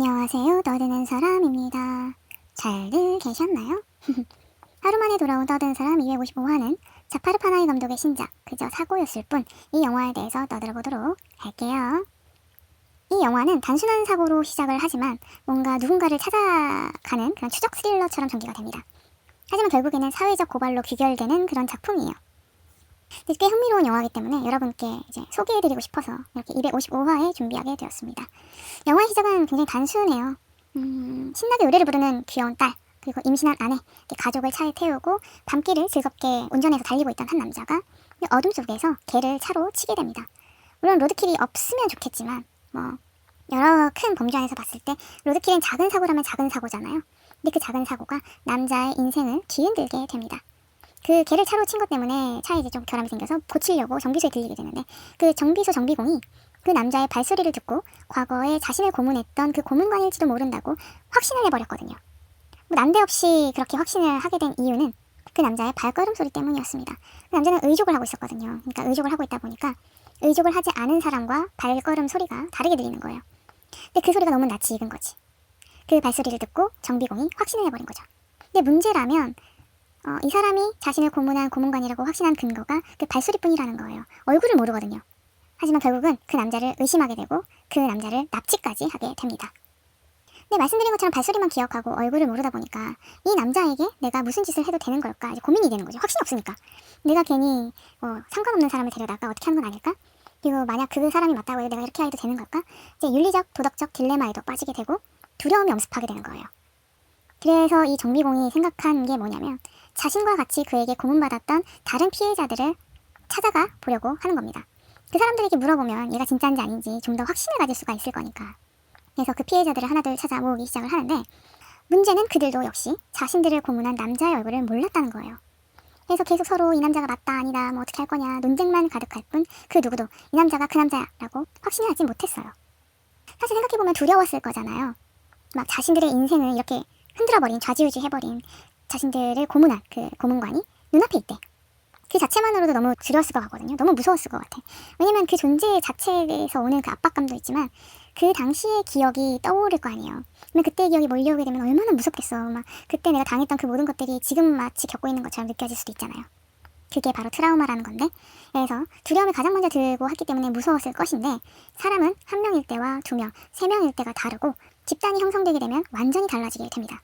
안녕하세요. 떠드는 사람입니다. 잘들 계셨나요? 하루 만에 돌아온 떠드는 사람 255화는 자파르 파나이 감독의 신작 그저 사고였을 뿐 이 영화에 대해서 떠들어보도록 할게요. 이 영화는 단순한 사고로 시작을 하지만 뭔가 누군가를 찾아가는 그런 추적 스릴러처럼 전개가 됩니다. 하지만 결국에는 사회적 고발로 귀결되는 그런 작품이에요. 꽤 흥미로운 영화이기 때문에 여러분께 이제 소개해드리고 싶어서 이렇게 255화에 준비하게 되었습니다. 영화의 시작은 굉장히 단순해요. 신나게 노래를 부르는 귀여운 딸, 그리고 임신한 아내, 가족을 차에 태우고 밤길을 즐겁게 운전해서 달리고 있던 한 남자가 어둠 속에서 개를 차로 치게 됩니다. 물론 로드킬이 없으면 좋겠지만 여러 큰 범주 안에서 봤을 때 로드킬은 작은 사고라면 작은 사고잖아요. 근데 그 작은 사고가 남자의 인생을 뒤흔들게 됩니다. 그 개를 차로 친 것 때문에 차에 이제 좀 결함이 생겨서 고치려고 정비소에 들리게 되는데 그 정비소 정비공이 그 남자의 발소리를 듣고 과거에 자신을 고문했던 그 고문관일지도 모른다고 확신을 해버렸거든요. 난데없이 그렇게 확신을 하게 된 이유는 그 남자의 발걸음 소리 때문이었습니다. 그 남자는 의족을 하고 있었거든요. 그러니까 의족을 하고 있다 보니까 의족을 하지 않은 사람과 발걸음 소리가 다르게 들리는 거예요. 근데 그 소리가 너무 낯이 익은 거지. 그 발소리를 듣고 정비공이 확신을 해버린 거죠. 근데 문제라면 이 사람이 자신을 고문한 고문관이라고 확신한 근거가 그 발소리뿐이라는 거예요. 얼굴을 모르거든요. 하지만 결국은 그 남자를 의심하게 되고 그 남자를 납치까지 하게 됩니다. 근데 말씀드린 것처럼 발소리만 기억하고 얼굴을 모르다 보니까 이 남자에게 내가 무슨 짓을 해도 되는 걸까 이제 고민이 되는 거죠. 확신이 없으니까. 내가 괜히 상관없는 사람을 데려다가 어떻게 하는 건 아닐까? 그리고 만약 그 사람이 맞다고 해도 내가 이렇게 해도 되는 걸까? 이제 윤리적, 도덕적 딜레마에도 빠지게 되고 두려움이 엄습하게 되는 거예요. 그래서 이 정비공이 생각한 게 뭐냐면 자신과 같이 그에게 고문받았던 다른 피해자들을 찾아가 보려고 하는 겁니다. 그 사람들에게 물어보면 얘가 진짜인지 아닌지 좀 더 확신을 가질 수가 있을 거니까. 그래서 그 피해자들을 하나둘 찾아 모으기 시작을 하는데 문제는 그들도 역시 자신들을 고문한 남자의 얼굴을 몰랐다는 거예요. 그래서 계속 서로 이 남자가 맞다 아니다 어떻게 할 거냐 논쟁만 가득할 뿐 그 누구도 이 남자가 그 남자야라고 확신을 하지 못했어요. 사실 생각해보면 두려웠을 거잖아요. 막 자신들의 인생을 이렇게 흔들어버린 좌지우지 해버린 자신들을 고문한 그 고문관이 눈앞에 있대. 그 자체만으로도 너무 두려웠을 것 같거든요. 너무 무서웠을 것 같아. 왜냐면 그 존재 자체에서 오는 그 압박감도 있지만 그 당시의 기억이 떠오를 거 아니에요. 그러면 그때의 기억이 몰려오게 되면 얼마나 무섭겠어. 막 그때 내가 당했던 그 모든 것들이 지금 마치 겪고 있는 것처럼 느껴질 수도 있잖아요. 그게 바로 트라우마라는 건데 그래서 두려움을 가장 먼저 들고 했기 때문에 무서웠을 것인데 사람은 한 명일 때와 두 명, 세 명일 때가 다르고 집단이 형성되게 되면 완전히 달라지게 됩니다.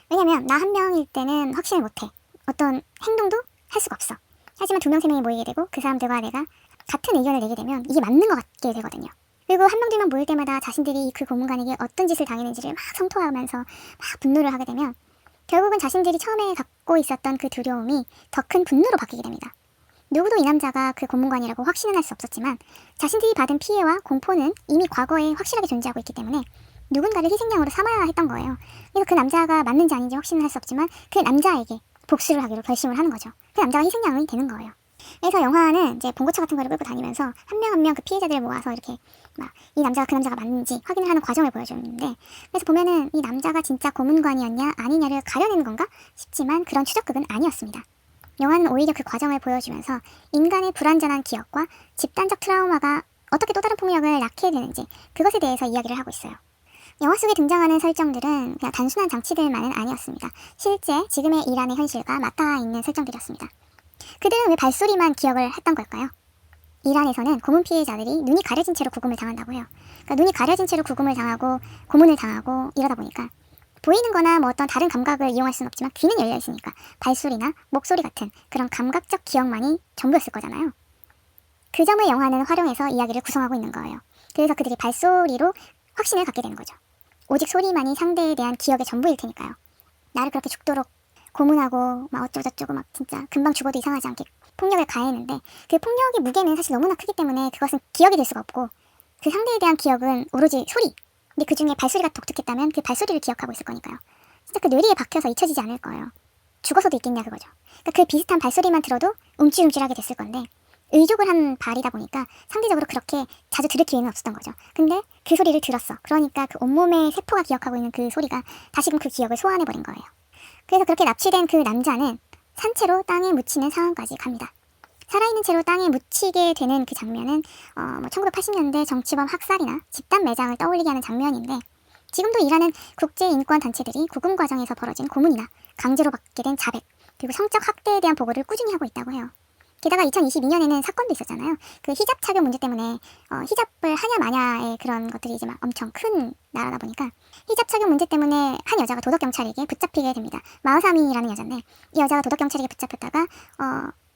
왜냐면 나 한 명일 때는 확신을 못해. 어떤 행동도 할 수가 없어. 하지만 두 명, 세 명이 모이게 되고 그 사람들과 내가 같은 의견을 내게 되면 이게 맞는 것 같게 되거든요. 그리고 한 명, 두 명 모일 때마다 자신들이 그 고문관에게 어떤 짓을 당했는지를 막 성토하면서 막 분노를 하게 되면 결국은 자신들이 처음에 갖고 있었던 그 두려움이 더 큰 분노로 바뀌게 됩니다. 누구도 이 남자가 그 고문관이라고 확신은 할 수 없었지만 자신들이 받은 피해와 공포는 이미 과거에 확실하게 존재하고 있기 때문에 누군가를 희생양으로 삼아야 했던 거예요. 그래서 그 남자가 맞는지 아닌지 확신은 할 수 없지만 그 남자에게 복수를 하기로 결심을 하는 거죠. 그 남자가 희생양이 되는 거예요. 그래서 영화는 이제 봉고차 같은 거를 끌고 다니면서 한 명 한 명 그 피해자들을 모아서 이렇게 막 이 남자가 그 남자가 맞는지 확인을 하는 과정을 보여주는데 그래서 보면은 이 남자가 진짜 고문관이었냐 아니냐를 가려내는 건가 싶지만 그런 추적극은 아니었습니다. 영화는 오히려 그 과정을 보여주면서 인간의 불완전한 기억과 집단적 트라우마가 어떻게 또 다른 폭력을 낳게 되는지 그것에 대해서 이야기를 하고 있어요. 영화 속에 등장하는 설정들은 그냥 단순한 장치들만은 아니었습니다. 실제 지금의 이란의 현실과 맞닿아 있는 설정들이었습니다. 그들은 왜 발소리만 기억을 했던 걸까요? 이란에서는 고문 피해자들이 눈이 가려진 채로 구금을 당한다고 해요. 그러니까 눈이 가려진 채로 구금을 당하고 고문을 당하고 이러다 보니까 보이는 거나 어떤 다른 감각을 이용할 수는 없지만 귀는 열려 있으니까 발소리나 목소리 같은 그런 감각적 기억만이 전부였을 거잖아요. 그 점을 영화는 활용해서 이야기를 구성하고 있는 거예요. 그래서 그들이 발소리로 확신을 갖게 되는 거죠. 오직 소리만이 상대에 대한 기억의 전부일 테니까요. 나를 그렇게 죽도록 고문하고 막 어쩌고저쩌고 막 진짜 금방 죽어도 이상하지 않게 폭력을 가했는데 그 폭력의 무게는 사실 너무나 크기 때문에 그것은 기억이 될 수가 없고 그 상대에 대한 기억은 오로지 소리. 근데 그 중에 발소리가 독특했다면 그 발소리를 기억하고 있을 거니까요. 진짜 그 뇌리에 박혀서 잊혀지지 않을 거예요. 죽어서도 있겠냐 그거죠. 그러니까 그 비슷한 발소리만 들어도 움찔움찔하게 됐을 건데 의족을 한 발이다 보니까 상대적으로 그렇게 자주 들을 기회는 없었던 거죠. 근데 그 소리를 들었어. 그러니까 그 온몸의 세포가 기억하고 있는 그 소리가 다시금 그 기억을 소환해버린 거예요. 그래서 그렇게 납치된 그 남자는 산채로 땅에 묻히는 상황까지 갑니다. 살아있는 채로 땅에 묻히게 되는 그 장면은 1980년대 정치범 학살이나 집단 매장을 떠올리게 하는 장면인데 지금도 이라는 국제인권단체들이 구금 과정에서 벌어진 고문이나 강제로 받게 된 자백, 그리고 성적 학대에 대한 보고를 꾸준히 하고 있다고 해요. 게다가 2022년에는 사건도 있었잖아요. 그 히잡 착용 문제 때문에 히잡을 하냐 마냐의 그런 것들이 이제 막 엄청 큰 나라다 보니까 히잡 착용 문제 때문에 한 여자가 도덕경찰에게 붙잡히게 됩니다. 마흐사미라는 여자인데 이 여자가 도덕경찰에게 붙잡혔다가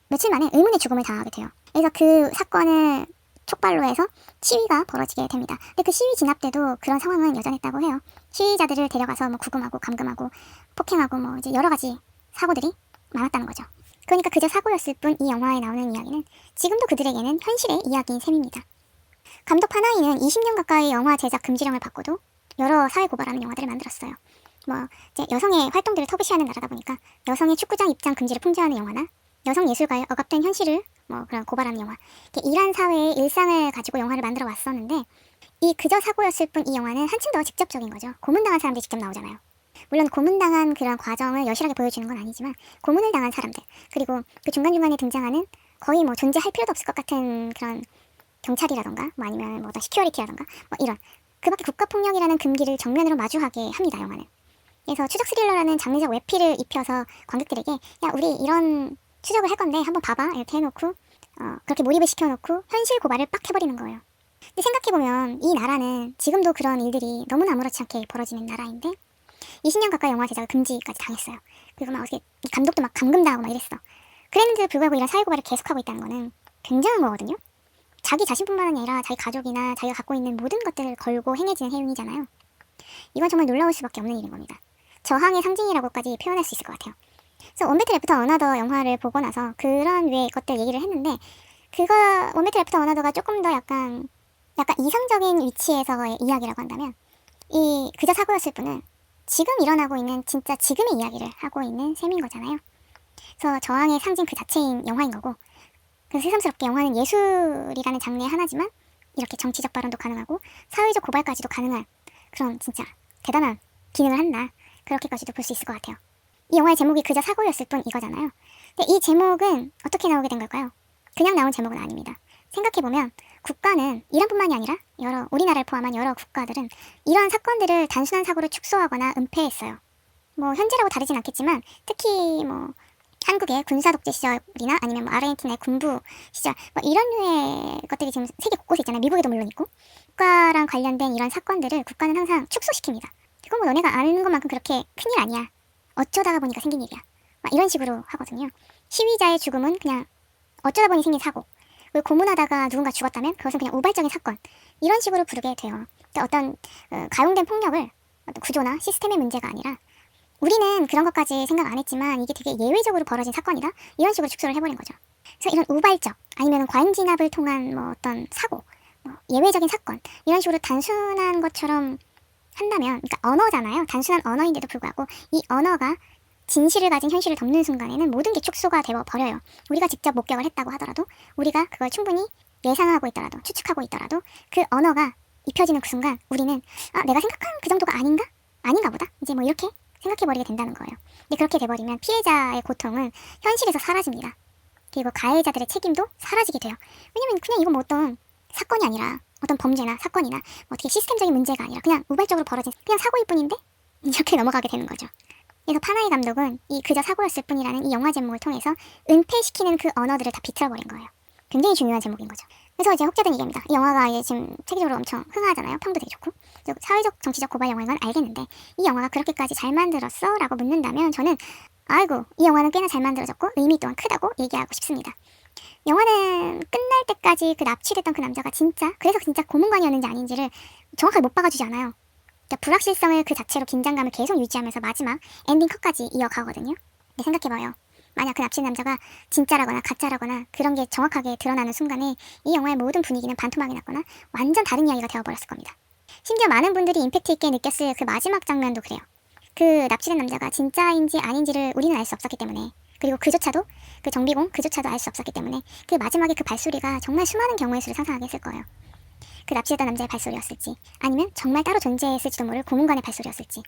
며칠 만에 의문의 죽음을 당하게 돼요. 그래서 그 사건을 촉발로 해서 시위가 벌어지게 됩니다. 근데 그 시위 진압 때도 그런 상황은 여전했다고 해요. 시위자들을 데려가서 뭐 구금하고 감금하고 폭행하고 뭐 이제 여러 가지 사고들이 많았다는 거죠. 그러니까 그저 사고였을 뿐 이 영화에 나오는 이야기는 지금도 그들에게는 현실의 이야기인 셈입니다. 감독 파나히는 20년 가까이 영화 제작 금지령을 받고도 여러 사회 고발하는 영화들을 만들었어요. 뭐 이제 여성의 활동들을 터부시하는 나라다 보니까 여성의 축구장 입장 금지를 풍자하는 영화나 여성 예술가의 억압된 현실을 뭐 그런 고발하는 영화, 이란 사회의 일상을 가지고 영화를 만들어 왔었는데 이 그저 사고였을 뿐 이 영화는 한층 더 직접적인 거죠. 고문당한 사람들이 직접 나오잖아요. 물론 고문당한 그런 과정을 여실하게 보여주는 건 아니지만 고문을 당한 사람들, 그리고 그 중간중간에 등장하는 거의 뭐 존재할 필요도 없을 것 같은 그런 경찰이라던가 뭐 아니면 뭐 어떤 시큐리티라던가 뭐 이런 그밖에 국가폭력이라는 금기를 정면으로 마주하게 합니다. 영화는. 그래서 추적 스릴러라는 장르적 외피를 입혀서 관객들에게 야 우리 이런 추적을 할 건데 한번 봐봐 이렇게 해놓고 그렇게 몰입을 시켜놓고 현실 고발을 빡 해버리는 거예요. 근데 생각해보면 이 나라는 지금도 그런 일들이 너무나 아무렇지 않게 벌어지는 나라인데 20년 가까이 영화 제작을 금지까지 당했어요. 그리고 막 어떻게 감독도 막 감금당하고 막 이랬어. 그랬는데도 불구하고 이런 사회 고발을 계속하고 있다는 거는 굉장한 거거든요. 자기 자신뿐만 아니라 자기 가족이나 자기가 갖고 있는 모든 것들을 걸고 행해지는 행위잖아요. 이건 정말 놀라울 수밖에 없는 일인 겁니다. 저항의 상징이라고까지 표현할 수 있을 것 같아요. 그래서 원배틀 애프터 어나더 영화를 보고 나서 그런 류의 것들 얘기를 했는데 그거 원배틀 애프터 어나더가 조금 더 약간 이상적인 위치에서의 이야기라고 한다면 이 그저 사고였을 뿐은 지금 일어나고 있는 진짜 지금의 이야기를 하고 있는 셈인 거잖아요. 그래서 저항의 상징 그 자체인 영화인 거고 그래서 새삼스럽게 영화는 예술이라는 장르의 하나지만 이렇게 정치적 발언도 가능하고 사회적 고발까지도 가능한 그런 진짜 대단한 기능을 한다. 그렇게까지도 볼 수 있을 것 같아요. 이 영화의 제목이 그저 사고였을 뿐 이거잖아요. 근데 이 제목은 어떻게 나오게 된 걸까요? 그냥 나온 제목은 아닙니다. 생각해보면 국가는 이란뿐만이 아니라 우리나라를 포함한 여러 국가들은 이러한 사건들을 단순한 사고로 축소하거나 은폐했어요. 뭐 현재라고 다르진 않겠지만 특히 뭐 한국의 군사 독재 시절이나 아니면 뭐 아르헨티나의 군부 시절 뭐 이런 류의 것들이 지금 세계 곳곳에 있잖아요. 미국에도 물론 있고 국가랑 관련된 이런 사건들을 국가는 항상 축소시킵니다. 이건 뭐 너네가 아는 것만큼 그렇게 큰일 아니야. 어쩌다가 보니까 생긴 일이야. 막 이런 식으로 하거든요. 시위자의 죽음은 그냥 어쩌다 보니 생긴 사고. 그리고 고문하다가 누군가 죽었다면 그것은 그냥 우발적인 사건. 이런 식으로 부르게 돼요. 그러니까 어떤 가용된 폭력을 어떤 구조나 시스템의 문제가 아니라 우리는 그런 것까지 생각 안 했지만 이게 되게 예외적으로 벌어진 사건이다. 이런 식으로 축소를 해버린 거죠. 그래서 이런 우발적 아니면 과잉 진압을 통한 뭐 어떤 사고, 뭐 예외적인 사건 이런 식으로 단순한 것처럼 한다면, 그러니까 언어잖아요. 단순한 언어인데도 불구하고 이 언어가 진실을 가진 현실을 덮는 순간에는 모든 게 축소가 되어버려요. 우리가 직접 목격을 했다고 하더라도 우리가 그걸 충분히 예상하고 있더라도 추측하고 있더라도 그 언어가 입혀지는 그 순간 우리는 내가 생각한 그 정도가 아닌가 보다 이제 뭐 이렇게 생각해버리게 된다는 거예요. 근데 그렇게 돼버리면 피해자의 고통은 현실에서 사라집니다. 그리고 가해자들의 책임도 사라지게 돼요. 왜냐면 그냥 이거 뭐 어떤 사건이 아니라 어떤 범죄나 사건이나 어떻게 시스템적인 문제가 아니라 그냥 우발적으로 벌어진 그냥 사고일 뿐인데 이렇게 넘어가게 되는 거죠. 그래서 파나히 감독은 이 그저 사고였을 뿐이라는 이 영화 제목을 통해서 은폐시키는 그 언어들을 다 비틀어버린 거예요. 굉장히 중요한 제목인 거죠. 그래서 이제 혹자든 얘기입니다. 이 영화가 이제 지금 세계적으로 엄청 흥하잖아요. 평도 되게 좋고 사회적 정치적 고발 영화인 건 알겠는데 이 영화가 그렇게까지 잘 만들었어? 라고 묻는다면 저는 아이고 이 영화는 꽤나 잘 만들어졌고 의미 또한 크다고 얘기하고 싶습니다. 영화는 끝날 때까지 그 납치됐던 그 남자가 그래서 진짜 고문관이었는지 아닌지를 정확하게 못 박아주지 않아요. 그러니까 불확실성을 그 자체로 긴장감을 계속 유지하면서 마지막 엔딩 컷까지 이어가거든요. 근데 생각해봐요. 만약 그 납치된 남자가 진짜라거나 가짜라거나 그런 게 정확하게 드러나는 순간에 이 영화의 모든 분위기는 반토막이 났거나 완전 다른 이야기가 되어버렸을 겁니다. 심지어 많은 분들이 임팩트 있게 느꼈을 그 마지막 장면도 그래요. 그 납치된 남자가 진짜인지 아닌지를 우리는 알 수 없었기 때문에 그리고 그조차도 그 정비공 그조차도 알 수 없었기 때문에 그 마지막에 그 발소리가 정말 수많은 경우의 수를 상상하게 했을 거예요. 그 납치했던 남자의 발소리였을지 아니면 정말 따로 존재했을지도 모를 고문관의 발소리였을지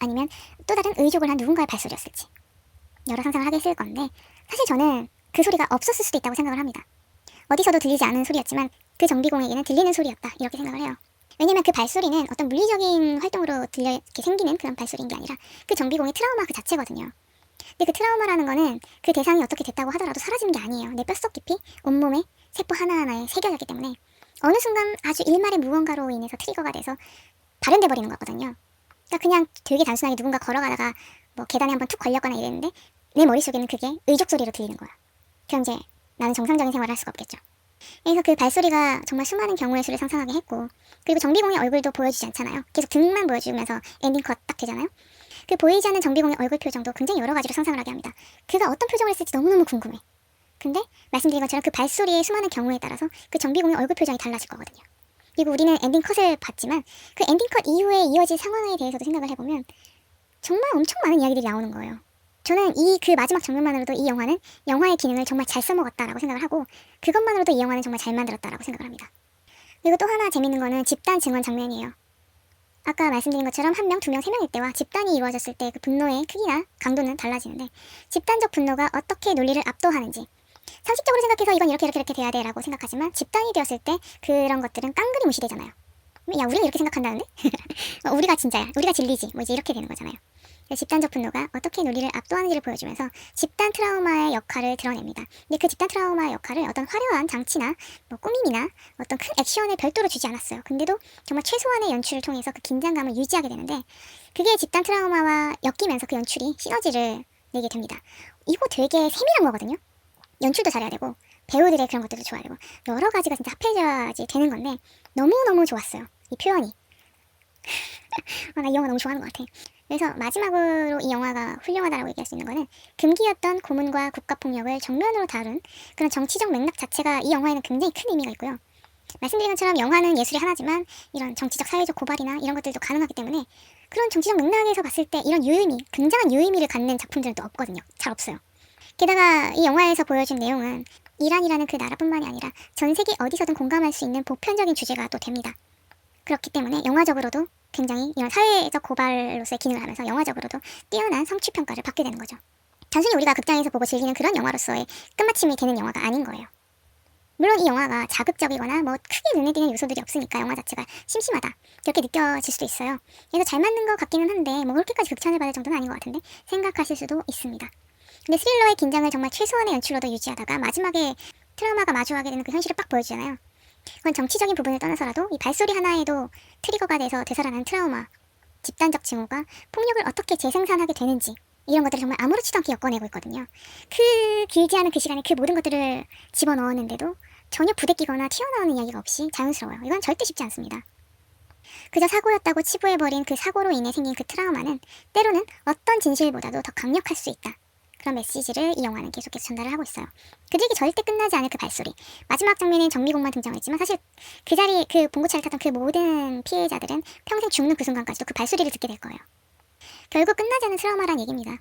아니면 또 다른 의족을 한 누군가의 발소리였을지 여러 상상을 하게 했을 건데 사실 저는 그 소리가 없었을 수도 있다고 생각을 합니다. 어디서도 들리지 않은 소리였지만 그 정비공에게는 들리는 소리였다 이렇게 생각을 해요. 왜냐면 그 발소리는 어떤 물리적인 활동으로 이렇게 생기는 그런 발소리인 게 아니라 그 정비공의 트라우마 그 자체거든요. 근데 그 트라우마라는 거는 그 대상이 어떻게 됐다고 하더라도 사라지는 게 아니에요. 내 뼛속 깊이 온몸에 세포 하나하나에 새겨졌기 때문에 어느 순간 아주 일말의 무언가로 인해서 트리거가 돼서 발현돼 버리는 거거든요. 그러니까 그냥 되게 단순하게 누군가 걸어가다가 뭐 계단에 한번 툭 걸렸거나 이랬는데 내 머릿속에는 그게 의족 소리로 들리는 거야. 그럼 이제 나는 정상적인 생활을 할 수가 없겠죠. 그래서 그 발소리가 정말 수많은 경우의 수를 상상하게 했고, 그리고 정비공의 얼굴도 보여주지 않잖아요. 계속 등만 보여주면서 엔딩 컷 딱 되잖아요. 그 보이지 않는 정비공의 얼굴 표정도 굉장히 여러 가지로 상상을 하게 합니다. 그가 어떤 표정을 했을지 너무너무 궁금해. 근데 말씀드린 것처럼 그 발소리의 수많은 경우에 따라서 그 정비공의 얼굴 표정이 달라질 거거든요. 그리고 우리는 엔딩 컷을 봤지만 그 엔딩 컷 이후에 이어질 상황에 대해서도 생각을 해보면 정말 엄청 많은 이야기들이 나오는 거예요. 저는 이 그 마지막 장면만으로도 이 영화는 영화의 기능을 정말 잘 써먹었다라고 생각을 하고, 그것만으로도 이 영화는 정말 잘 만들었다라고 생각을 합니다. 그리고 또 하나 재밌는 거는 집단 증언 장면이에요. 아까 말씀드린 것처럼 1명, 2명, 3명일 때와 집단이 이루어졌을 때 그 분노의 크기나 강도는 달라지는데, 집단적 분노가 어떻게 논리를 압도하는지, 상식적으로 생각해서 이건 이렇게 돼야 돼 라고 생각하지만 집단이 되었을 때 그런 것들은 깡그리 무시되잖아요. 야, 우리는 이렇게 생각한다는데? 우리가 진짜야, 우리가 진리지, 뭐 이제 이렇게 되는 거잖아요. 집단적 분노가 어떻게 논리를 압도하는지를 보여주면서 집단 트라우마의 역할을 드러냅니다. 근데 그 집단 트라우마의 역할을 어떤 화려한 장치나 뭐 꾸밈이나 어떤 큰 액션을 별도로 주지 않았어요. 근데도 정말 최소한의 연출을 통해서 그 긴장감을 유지하게 되는데, 그게 집단 트라우마와 엮이면서 그 연출이 시너지를 내게 됩니다. 이거 되게 세밀한 거거든요. 연출도 잘해야 되고 배우들의 그런 것들도 좋아야 되고 여러 가지가 진짜 합해져야지 되는 건데 너무너무 좋았어요. 이 표현이. 나 이 영화 너무 좋아하는 것 같아. 그래서 마지막으로 이 영화가 훌륭하다라고 얘기할 수 있는 거는 금기였던 고문과 국가폭력을 정면으로 다룬 그런 정치적 맥락 자체가 이 영화에는 굉장히 큰 의미가 있고요. 말씀드린 것처럼 영화는 예술의 하나지만 이런 정치적 사회적 고발이나 이런 것들도 가능하기 때문에 그런 정치적 맥락에서 봤을 때 이런 유의미, 굉장한 유의미를 갖는 작품들은 또 없거든요. 잘 없어요. 게다가 이 영화에서 보여준 내용은 이란이라는 그 나라뿐만이 아니라 전 세계 어디서든 공감할 수 있는 보편적인 주제가 또 됩니다. 그렇기 때문에 영화적으로도 굉장히 이런 사회적 고발로서의 기능을 하면서 영화적으로도 뛰어난 성취평가를 받게 되는 거죠. 단순히 우리가 극장에서 보고 즐기는 그런 영화로서의 끝마침이 되는 영화가 아닌 거예요. 물론 이 영화가 자극적이거나 뭐 크게 눈에 띄는 요소들이 없으니까 영화 자체가 심심하다 이렇게 느껴질 수도 있어요. 그래서 잘 맞는 것 같기는 한데 뭐 그렇게까지 극찬을 받을 정도는 아닌 것 같은데 생각하실 수도 있습니다. 근데 스릴러의 긴장을 정말 최소한의 연출로도 유지하다가 마지막에 트라우마가 마주하게 되는 그 현실을 빡 보여주잖아요. 그건 정치적인 부분을 떠나서라도 이 발소리 하나에도 트리거가 돼서 되살아나는 트라우마, 집단적 징후가 폭력을 어떻게 재생산하게 되는지 이런 것들을 정말 아무렇지도 않게 엮어내고 있거든요. 그 길지 않은 그 시간에 그 모든 것들을 집어넣었는데도 전혀 부대끼거나 튀어나오는 이야기가 없이 자연스러워요. 이건 절대 쉽지 않습니다. 그저 사고였다고 치부해버린 그 사고로 인해 생긴 그 트라우마는 때로는 어떤 진실보다도 더 강력할 수 있다. 그런 메시지를 이 영화는 계속해서 전달을 하고 있어요. 그들에게 절대 끝나지 않을 그 발소리. 마지막 장면엔 정비공만 등장했지만 사실 그 자리에 그 봉고차를 탔던 그 모든 피해자들은 평생 죽는 그 순간까지도 그 발소리를 듣게 될 거예요. 결국 끝나지 않는 트라우마란 얘기입니다.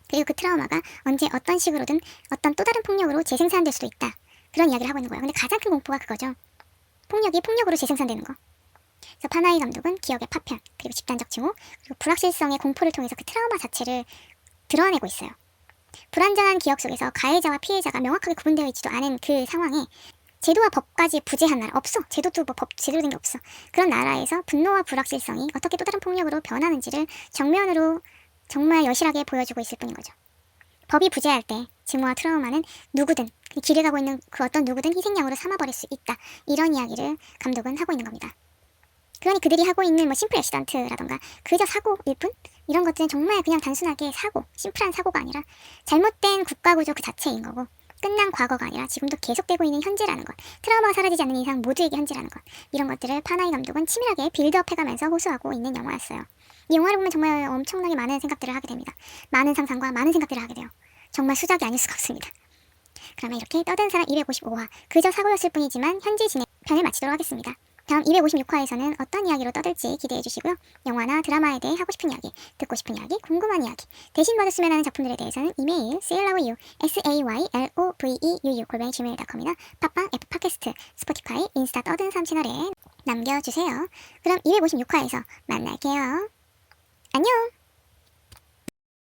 그리고 그 트라우마가 언제 어떤 식으로든 어떤 또 다른 폭력으로 재생산될 수도 있다. 그런 이야기를 하고 있는 거예요. 근데 가장 큰 공포가 그거죠. 폭력이 폭력으로 재생산되는 거. 그래서 파나히 감독은 기억의 파편, 그리고 집단적 징후, 그리고 불확실성의 공포를 통해서 그 트라우마 자체를 드러내고 있어요. 불완전한 기억 속에서 가해자와 피해자가 명확하게 구분되어 있지도 않은 그 상황에 제도와 법까지 부재한 나라 없어. 제도도 뭐 법 제대로 된 게 없어. 그런 나라에서 분노와 불확실성이 어떻게 또 다른 폭력으로 변하는지를 정면으로 정말 여실하게 보여주고 있을 뿐인 거죠. 법이 부재할 때 증오와 트라우마는 누구든 길을 가고 있는 그 어떤 누구든 희생양으로 삼아버릴 수 있다. 이런 이야기를 감독은 하고 있는 겁니다. 그러니 그들이 하고 있는 뭐 심플 액시던트라던가 그저 사고일 뿐? 이런 것들은 정말 그냥 단순하게 사고, 심플한 사고가 아니라 잘못된 국가구조 그 자체인 거고 끝난 과거가 아니라 지금도 계속되고 있는 현재라는 것, 트라우마가 사라지지 않는 이상 모두에게 현재라는 것, 이런 것들을 파나히 감독은 치밀하게 빌드업해가면서 호소하고 있는 영화였어요. 이 영화를 보면 정말 엄청나게 많은 생각들을 하게 됩니다. 많은 상상과 많은 생각들을 하게 돼요. 정말 수작이 아닐 수가 없습니다. 그러면 이렇게 떠든 사람 255화, 그저 사고였을 뿐이지만 현재 진행 편을 마치도록 하겠습니다. 다음 256화에서는 어떤 이야기로 떠들지 기대해주시고요. 영화나 드라마에 대해 하고 싶은 이야기, 듣고 싶은 이야기, 궁금한 이야기, 대신 봐줬으면 하는 작품들에 대해서는 이메일 sayloveU, sayloveuu @gmail.com이나 팟빵, 애플 팟캐스트, 스포티파이, 인스타 떠든 사람 채널에 남겨주세요. 그럼 256화에서 만날게요. 안녕!